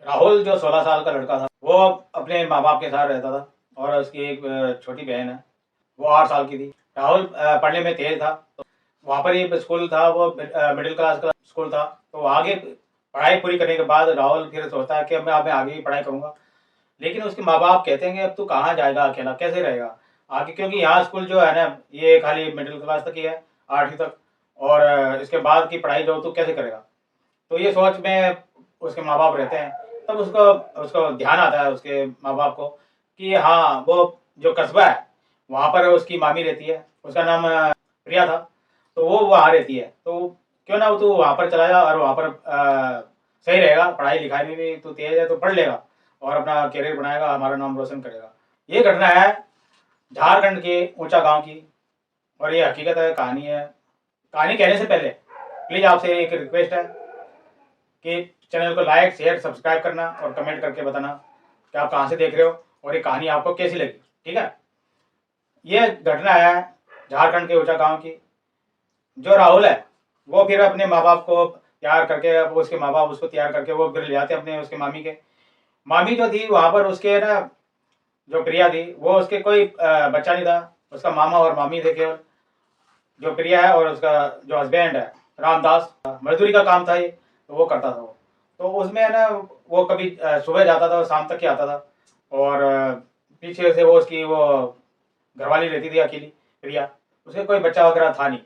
राहुल जो 16 साल का लड़का था वो अपने माँ बाप के साथ रहता था और उसकी एक छोटी बहन है, वो 8 साल की थी। राहुल पढ़ने में तेज था, तो वहाँ पर ही स्कूल था, वो मिडिल क्लास का स्कूल था। तो आगे पढ़ाई पूरी करने के बाद राहुल फिर सोचता है कि अब मैं आगे भी पढ़ाई करूँगा। लेकिन उसके माँ बाप कहते हैं कि अब तू कहाँ जाएगा अकेला, कैसे रहेगा आगे, क्योंकि यहाँ स्कूल जो है ना ये खाली मिडिल क्लास तक ही है, 8वीं तक, और इसके बाद की पढ़ाई जो तू कैसे करेगा। तो ये सोच में उसके माँ बाप रहते हैं। तब उसको उसको ध्यान आता है उसके माँ बाप को कि हाँ, वो जो कस्बा है वहाँ पर उसकी मामी रहती है, उसका नाम प्रिया था। तो वो वहाँ रहती है, तो क्यों ना वो तू वहाँ पर चला जा और वहाँ पर सही रहेगा, पढ़ाई लिखाई में भी तू तेज है तो पढ़ लेगा और अपना करियर बनाएगा, हमारा नाम रोशन करेगा। ये घटना है झारखंड के ऊंचा गांव की, और ये हकीकत है, कहानी है। कहानी कहने से पहले प्लीज आपसे एक रिक्वेस्ट है कि चैनल को लाइक शेयर सब्सक्राइब करना और कमेंट करके बताना कि आप कहाँ से देख रहे हो और ये कहानी आपको कैसी लगी। ठीक है, ये घटना है झारखंड के ऊंचा गांव की। जो राहुल है वो फिर अपने माँ बाप को तैयार करके, वो उसके माँ बाप उसको तैयार करके वो फिर ले जाते अपने उसके मामी के। मामी जो थी वहां पर उसके ना, जो प्रिया थी वो उसके कोई बच्चा नहीं था, उसका मामा और मामी थे केवल। जो प्रिया है और उसका जो हस्बैंड है रामदास, मजदूरी का काम था ये, तो वो करता था वो। तो उसमें है ना, वो कभी सुबह जाता था और शाम तक ही आता था, और पीछे से वो उसकी वो घरवाली रहती थी अकेली प्रिया, उसके कोई बच्चा वगैरह था नहीं।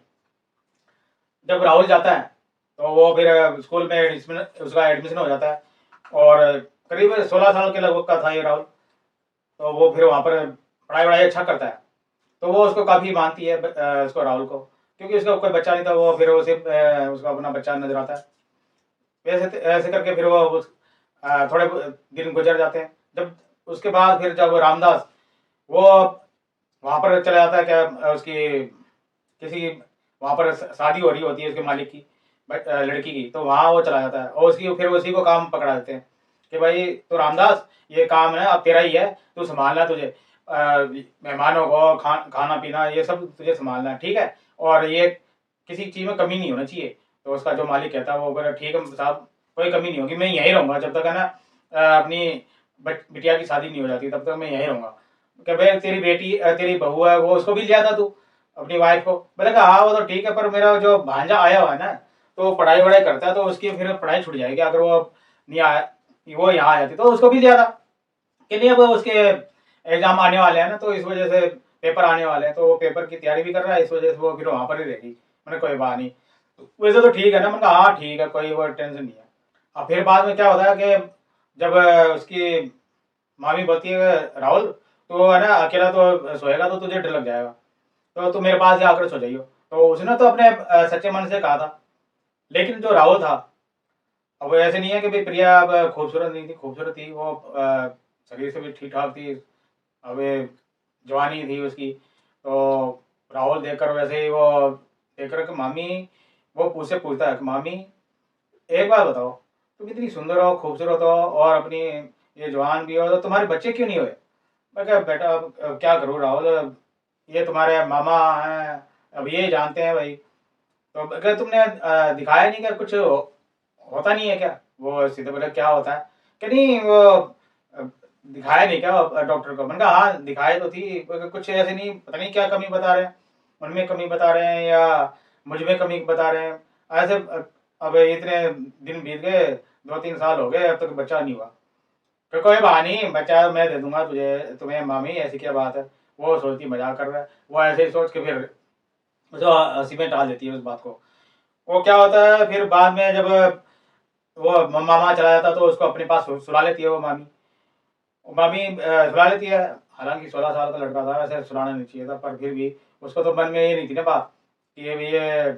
जब राहुल जाता है तो वो फिर स्कूल में एडमिशन, उसका एडमिशन हो जाता है, और करीब 16 साल के लगभग का था ये राहुल। तो वो फिर वहाँ पर पढ़ाई वढ़ाई अच्छा करता है, तो वो उसको काफ़ी मानती है, उसको राहुल को, क्योंकि उसका कोई बच्चा नहीं था, वो फिर उसे उसका अपना बच्चा नजर आता है। वैसे ऐसे करके फिर वो थोड़े दिन गुजर जाते हैं। जब उसके बाद फिर जब रामदास वो वहाँ पर चला जाता है, क्या उसकी किसी वहाँ पर शादी हो रही होती है उसके मालिक की लड़की की, तो वहाँ वो चला जाता है और उसकी फिर उसी को काम पकड़ा देते हैं कि भाई तो रामदास ये काम है अब तेरा ही है, तू संभालना, तुझे मेहमानों को खाना पीना ये सब तुझे संभालना है, ठीक है, और ये किसी चीज़ में कमी नहीं होना चाहिए। तो उसका जो मालिक कहता है वो बोला ठीक है साहब, कोई कमी नहीं होगी, मैं यहीं रहूँगा जब तक है ना अपनी बिटिया की शादी नहीं हो जाती, तब तक मैं यहीं रहूँगा। कि भाई तेरी बेटी तेरी बहू है वो, उसको भी लिया था तू अपनी वाइफ को। मैंने कहा हाँ वो तो ठीक है, पर मेरा जो भांजा आया हुआ है ना, तो पढ़ाई वढ़ाई करता है, तो उसकी फिर पढ़ाई छूट जाएगी अगर वो नहीं आया, वो यहाँ आ जाती, तो उसको भी लिया था कि नहीं, अब उसके एग्जाम आने वाले हैं ना, तो इस वजह से पेपर आने वाले हैं, तो वो पेपर की तैयारी भी कर रहा है, इस वजह से वो फिर वहाँ पर ही रहेगी। मैंने कोई बात नहीं, वैसे तो ठीक है ना। मैंने कहा हाँ ठीक है, कोई वो टेंशन नहीं है। अब फिर बाद में क्या होता है कि जब उसकी मामी बोलती है राहुल तो है ना अकेला तो सोएगा तो तुझे डर लग जाएगा, तो तू मेरे पास ही आकर सो जाइयो। तो उसने तो अपने सच्चे मन से कहा था। लेकिन जो राहुल था, अब वो ऐसे नहीं है कि भाई प्रिया अब खूबसूरत नहीं थी, खूबसूरत थी वो, शरीर से भी ठीक ठाक थी, अब जवानी थी उसकी। तो राहुल देखकर वैसे ही वो देख कर कि मामी, वो उससे पूछता है कि मामी एक बात बताओ, तुम इतनी सुंदर हो खूबसूरत हो और अपनी ये जवान भी हो, तो तुम्हारे बच्चे क्यों नहीं हुए। मैं क्या बेटा अब क्या करूँ राहुल, ये तुम्हारे मामा हैं, अब ये जानते हैं भाई। तो अगर तुमने दिखाया नहीं क्या, कुछ होता नहीं है क्या। वो सीधे बोले क्या होता है कि नहीं, वो दिखाया नहीं क्या डॉक्टर को। मैंने कहा हाँ दिखाए तो थी, कुछ ऐसे नहीं, पता नहीं क्या कमी बता रहे हैं, उनमें कमी बता रहे हैं या मुझ में कमी बता रहे हैं ऐसे। अब इतने दिन बीत गए, 2-3 साल हो गए, अब तक बच्चा नहीं हुआ। फिर कोई बात नहीं, बच्चा मैं दे दूंगा तुझे, तुम्हें मामी, ऐसी क्या बात है। वो सोचती मजाक कर रहा है, वो ऐसे ही सोच के फिर उसे हंसी में टाल देती है उस बात को। वो क्या होता है फिर बाद में जब वो मामा चला जाता तो उसको अपने पास सुला लेती है वो मामी। वो मामी सुला लेती है, हालांकि 16 साल का लड़का था, वैसे सुलाना नहीं चाहिए था, पर फिर भी उसको तो मन में ये नहीं थी ना बात कि ये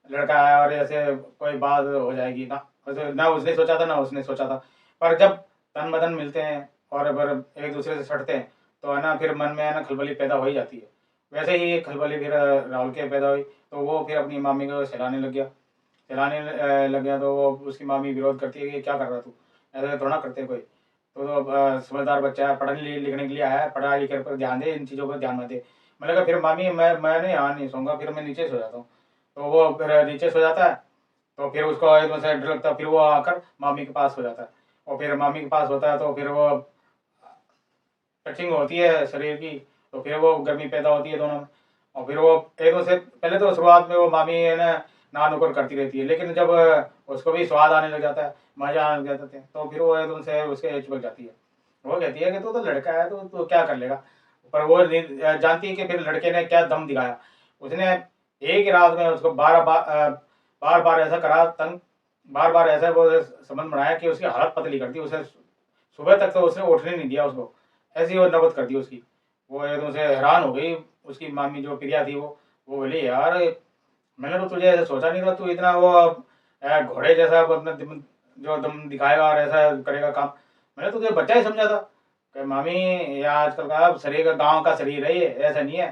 लड़का है और ऐसे कोई बात हो जाएगी ना। वैसे ना उसने सोचा था ना उसने सोचा था, पर जब तन बदन मिलते हैं और अगर एक दूसरे से सटते हैं तो है ना, फिर मन में है ना खलबली पैदा हो ही जाती है। वैसे ही एक खलबली फिर राहुल के पैदा हुई, तो वो फिर अपनी मामी को सहलाने लग गया। सहलाने लग गया तो वो उसकी मामी विरोध करती है कि क्या कर रहा तू, ऐसे थोड़ा करते हैं कोई। तो समझदार बच्चा है, पढ़ने लिखने के लिए आया है, पढ़ाई लिखाई पर ध्यान दे, इन चीज़ों पर ध्यान मत दे। मैंने कहा फिर मामी मैं यहाँ नहीं सोऊंगा, फिर मैं नीचे सो जाता हूँ। तो वो फिर नीचे सो जाता है, तो फिर उसको एकदम से डर लगता है, फिर वो आकर मामी के पास सो जाता है। और फिर मामी के पास होता है तो फिर वो टचिंग होती है शरीर की, तो फिर वो गर्मी पैदा होती है दोनों में। और फिर वो एकदम से पहले तो शुरुआत में वो मामी है ना ना नुकर करती रहती है, लेकिन जब उसको भी स्वाद आने लग जाता है, मजा आने लग जाता है, तो फिर वो एकदम से उसके चिपक जाती है। वो कहती है कि तू तो लड़का है, तो क्या कर लेगा। पर वो जानती है कि फिर लड़के ने क्या दम दिखाया। उसने एक ही रात में उसको बार बार ऐसा करा तंग, बार बार ऐसा वो संबंध बनाया कि उसकी हालत पतली कर दी। उसे सुबह तक तो उसने उठने नहीं दिया उसको, ऐसी वो नौबत कर दी उसकी। वो एकदम से हैरान हो गई उसकी मामी जो प्रिया थी। वो बोली यार मैंने तो तुझे ऐसा सोचा नहीं था, तू इतना वो घोड़े जैसा अपना जो दम दिखाएगा और ऐसा करेगा काम। मैंने तुझे बच्चा ही समझा था कि मामी ये आजकल का शरीर का गांव का शरीर है, ये ऐसा नहीं है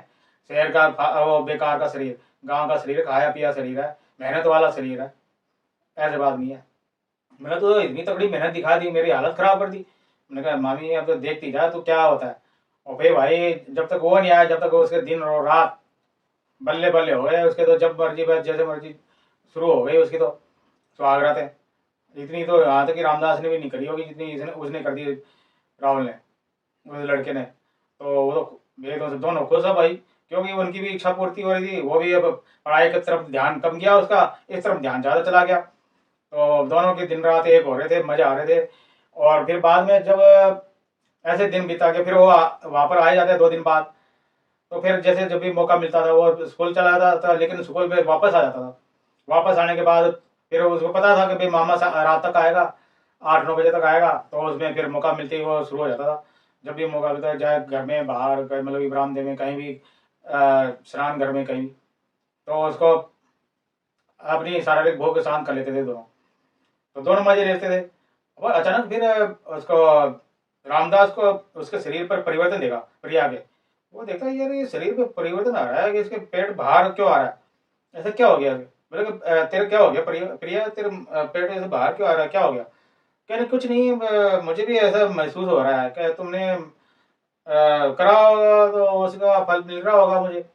शहर का वो बेकार का शरीर। गांव का शरीर खाया पिया शरीर है, मेहनत वाला शरीर है, ऐसे बात नहीं है। मैंने तो इतनी तगड़ी मेहनत दिखा दी, मेरी हालत खराब कर दी। मैंने कहा मामी अब तो देखती जा तू क्या होता है। और फिर भाई जब तक वो नहीं आया, जब तक उसके दिन और रात बल्ले बल्ले हो गए उसके, तो जब मर्जी बस जैसे मर्जी शुरू हो गई उसकी तो सुहागरातें। इतनी तो यहाँ तक कि रामदास ने भी नहीं करी होगी जितनी इसने उसने कर दी राहुल ने, उस लड़के ने। तो वो तो एकदम से दोनों खुश है भाई, क्योंकि उनकी भी इच्छा पूर्ति हो रही थी। वो भी अब पढ़ाई की तरफ ध्यान कम गया उसका, इस तरफ ध्यान ज़्यादा चला गया। तो दोनों के दिन रात एक हो रहे थे, मजे आ रहे थे। और फिर बाद में जब ऐसे दिन बिता के फिर वो वहाँ पर आ जाते 2 दिन बाद, तो फिर जैसे जब भी मौका मिलता था वो स्कूल चला जाता था, लेकिन स्कूल में वापस आ जाता था। वापस आने के बाद फिर उसको पता था कि भाई मामा रात तक आएगा, 8-9 बजे तक आएगा, तो उसमें फिर मौका मिलते ही वो शुरू हो जाता था। जब भी मौका मिलता है, चाहे घर में बाहर मतलब कि बरामदे में कहीं भी, स्नान घर में कहीं भी, तो उसको अपनी शारीरिक भोग शांत कर लेते थे दोनों। तो दोनों मजे लेते थे। और अचानक फिर उसको रामदास को उसके शरीर पर परिवर्तन देखा प्रिया के। वो देखा यार ये शरीर पे परिवर्तन आ रहा है, कि इसके पेट बाहर क्यों आ रहा है, ऐसा क्या हो गया। बोले कि तेरे क्या हो गया प्रिया, तेरे पेट ऐसे बाहर क्यों आ रहा है, क्या हो गया। कह रहे कुछ नहीं, मुझे भी ऐसा महसूस हो रहा है। क्या तुमने करा होगा तो उसका फल मिल रहा होगा मुझे।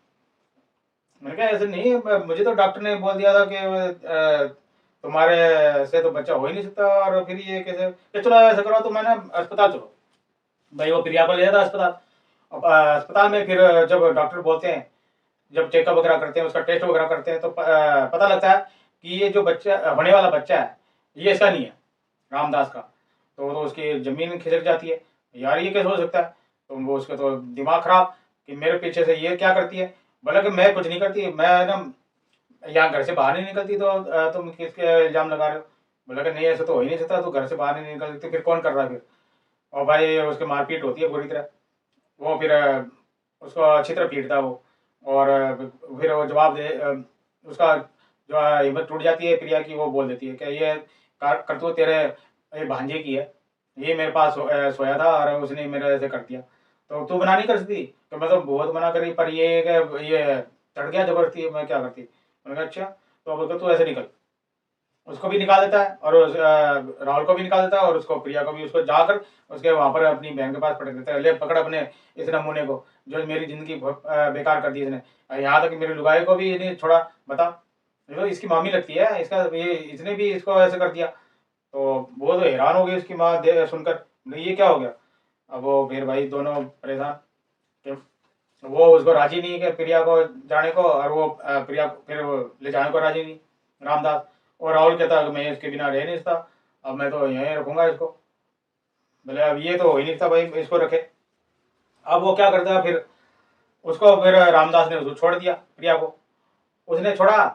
मैंने कहा ऐसे नहीं, मुझे तो डॉक्टर ने बोल दिया था कि तुम्हारे से तो बच्चा हो ही नहीं सकता, और फिर ये कैसे कि चलो ऐसा करो तो मैं ना अस्पताल चलो। भाई वो प्रिया को ले जाता अस्पताल। अब अस्पताल में फिर जब डॉक्टर बोलते हैं, जब चेकअप वगैरह करते हैं, उसका टेस्ट वगैरह करते हैं, तो पता लगता है कि ये जो बच्चा होने वाला बच्चा है ये इसका नहीं है, रामदास का। तो उसकी जमीन खिसक जाती है, यार ये कैसे हो सकता है। तो वो उसका तो दिमाग खराब कि मेरे पीछे से ये क्या करती है। बोला कि मैं कुछ नहीं करती, मैं ना यहाँ घर से बाहर नहीं निकलती, तो तुम किसके इल्जाम लगा रहे हो। बोला कि नहीं ऐसा तो हो ही नहीं सकता, तू घर से बाहर नहीं निकलती तो फिर कौन कर रहा है फिर। और भाई उसके मारपीट होती है बुरी तरह। वो फिर उसको अच्छी तरह पीटता है वो। और फिर वो जवाब दे उसका जो है हिम्मत टूट जाती है प्रिया की। वो बोल देती है कि ये करतूत तेरे ये भांजे की है, ये मेरे पास सोया था और उसने मेरे ऐसे कर दिया। तो तू मना नहीं कर सकती। तो मैं तो बहुत मना करी, पर ये चढ़ गया जबरदस्ती, मैं क्या करती। मैंने कहा अच्छा, तो अब तू ऐसे निकल। उसको भी निकाल देता है और राहुल को भी निकाल देता है, और उसको प्रिया को भी, उसको जाकर उसके वहां पर अपनी बहन के पास पटक देता है। ले पकड़ अपने इस नमूने को, जो मेरी जिंदगी बेकार कर दी इसने, यहाँ तक कि मेरी लुगाई को भी नहीं छोड़ा। बता, जो इसकी मामी लगती है इसका, ये इसने भी इसको ऐसे कर दिया। तो वो तो हैरान हो गई उसकी माँ सुनकर, बोली, ये क्या हो गया। अब वो फिर भाई दोनों परेशान कि वो उसको राजी नहीं है कि प्रिया को जाने को, और वो प्रिया को फिर वो ले जाने को राजी नहीं रामदास। और राहुल कहता कि मैं इसके बिना रह नहीं सकता, अब मैं तो यहीं रखूंगा इसको। बोले अब ये तो हो ही नहीं सकता भाई, इसको रखे। अब वो क्या करता है फिर, उसको फिर रामदास ने उसको छोड़ दिया प्रिया को। उसने छोड़ा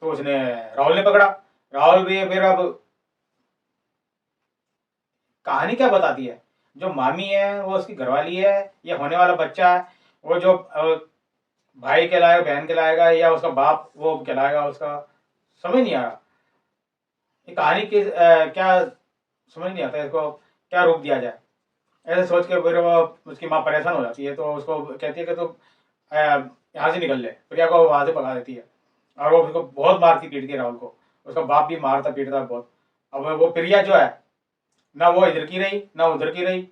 तो उसने राहुल ने पकड़ा। राहुल भी फिर अब कहानी क्या बताती है, जो मामी है वो उसकी घरवाली है, ये होने वाला बच्चा है, वो जो भाई कहलाएगा बहन कहलाएगा, या उसका बाप वो कहलाएगा उसका, समझ नहीं आ रहा ये कहानी की क्या समझ नहीं आता इसको क्या रूप दिया जाए। ऐसे सोच के फिर वो उसकी माँ परेशान हो जाती है, तो उसको कहती है कि तू यहाँ से निकल ले, प्रिया को वहां से भगा देती है। और वो उसको बहुत मारती पीटती है राहुल को। उसका बाप भी मारता पीटता है बहुत। अब वो प्रिया जो है, ना वो इधर की रही ना उधर की रही।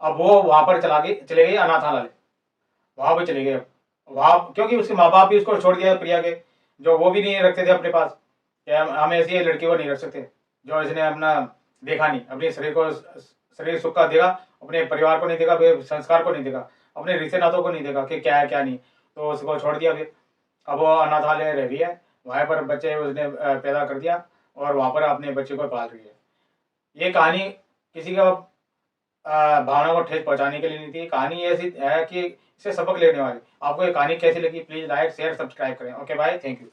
अब वो वहां पर चले गई अनाथालय, वहां पर चले गए वहां, क्योंकि उसके माँ बाप भी उसको छोड़ दिया प्रिया के, जो वो भी नहीं रखते थे अपने पास, कि हम ऐसी लड़की को नहीं रख सकते जो इसने अपना देखा नहीं, अपने शरीर सुख का देखा, अपने परिवार को नहीं देखा, फिर संस्कार को नहीं देखा, अपने रिश्ते नातों को नहीं देखा कि क्या है क्या नहीं, तो उसको छोड़ दिया। फिर अब वो अनाथालय रह रही है, वहाँ पर बच्चे उसने पैदा कर दिया और वहाँ पर अपने बच्चे को पाल रही है। ये कहानी किसी का भावना को ठेस पहुंचाने के लिए नहीं थी। कहानी ऐसी है कि इससे सबक लेने वाली। आपको ये कहानी कैसी लगी, प्लीज लाइक शेयर सब्सक्राइब करें। Okay bye, thank you.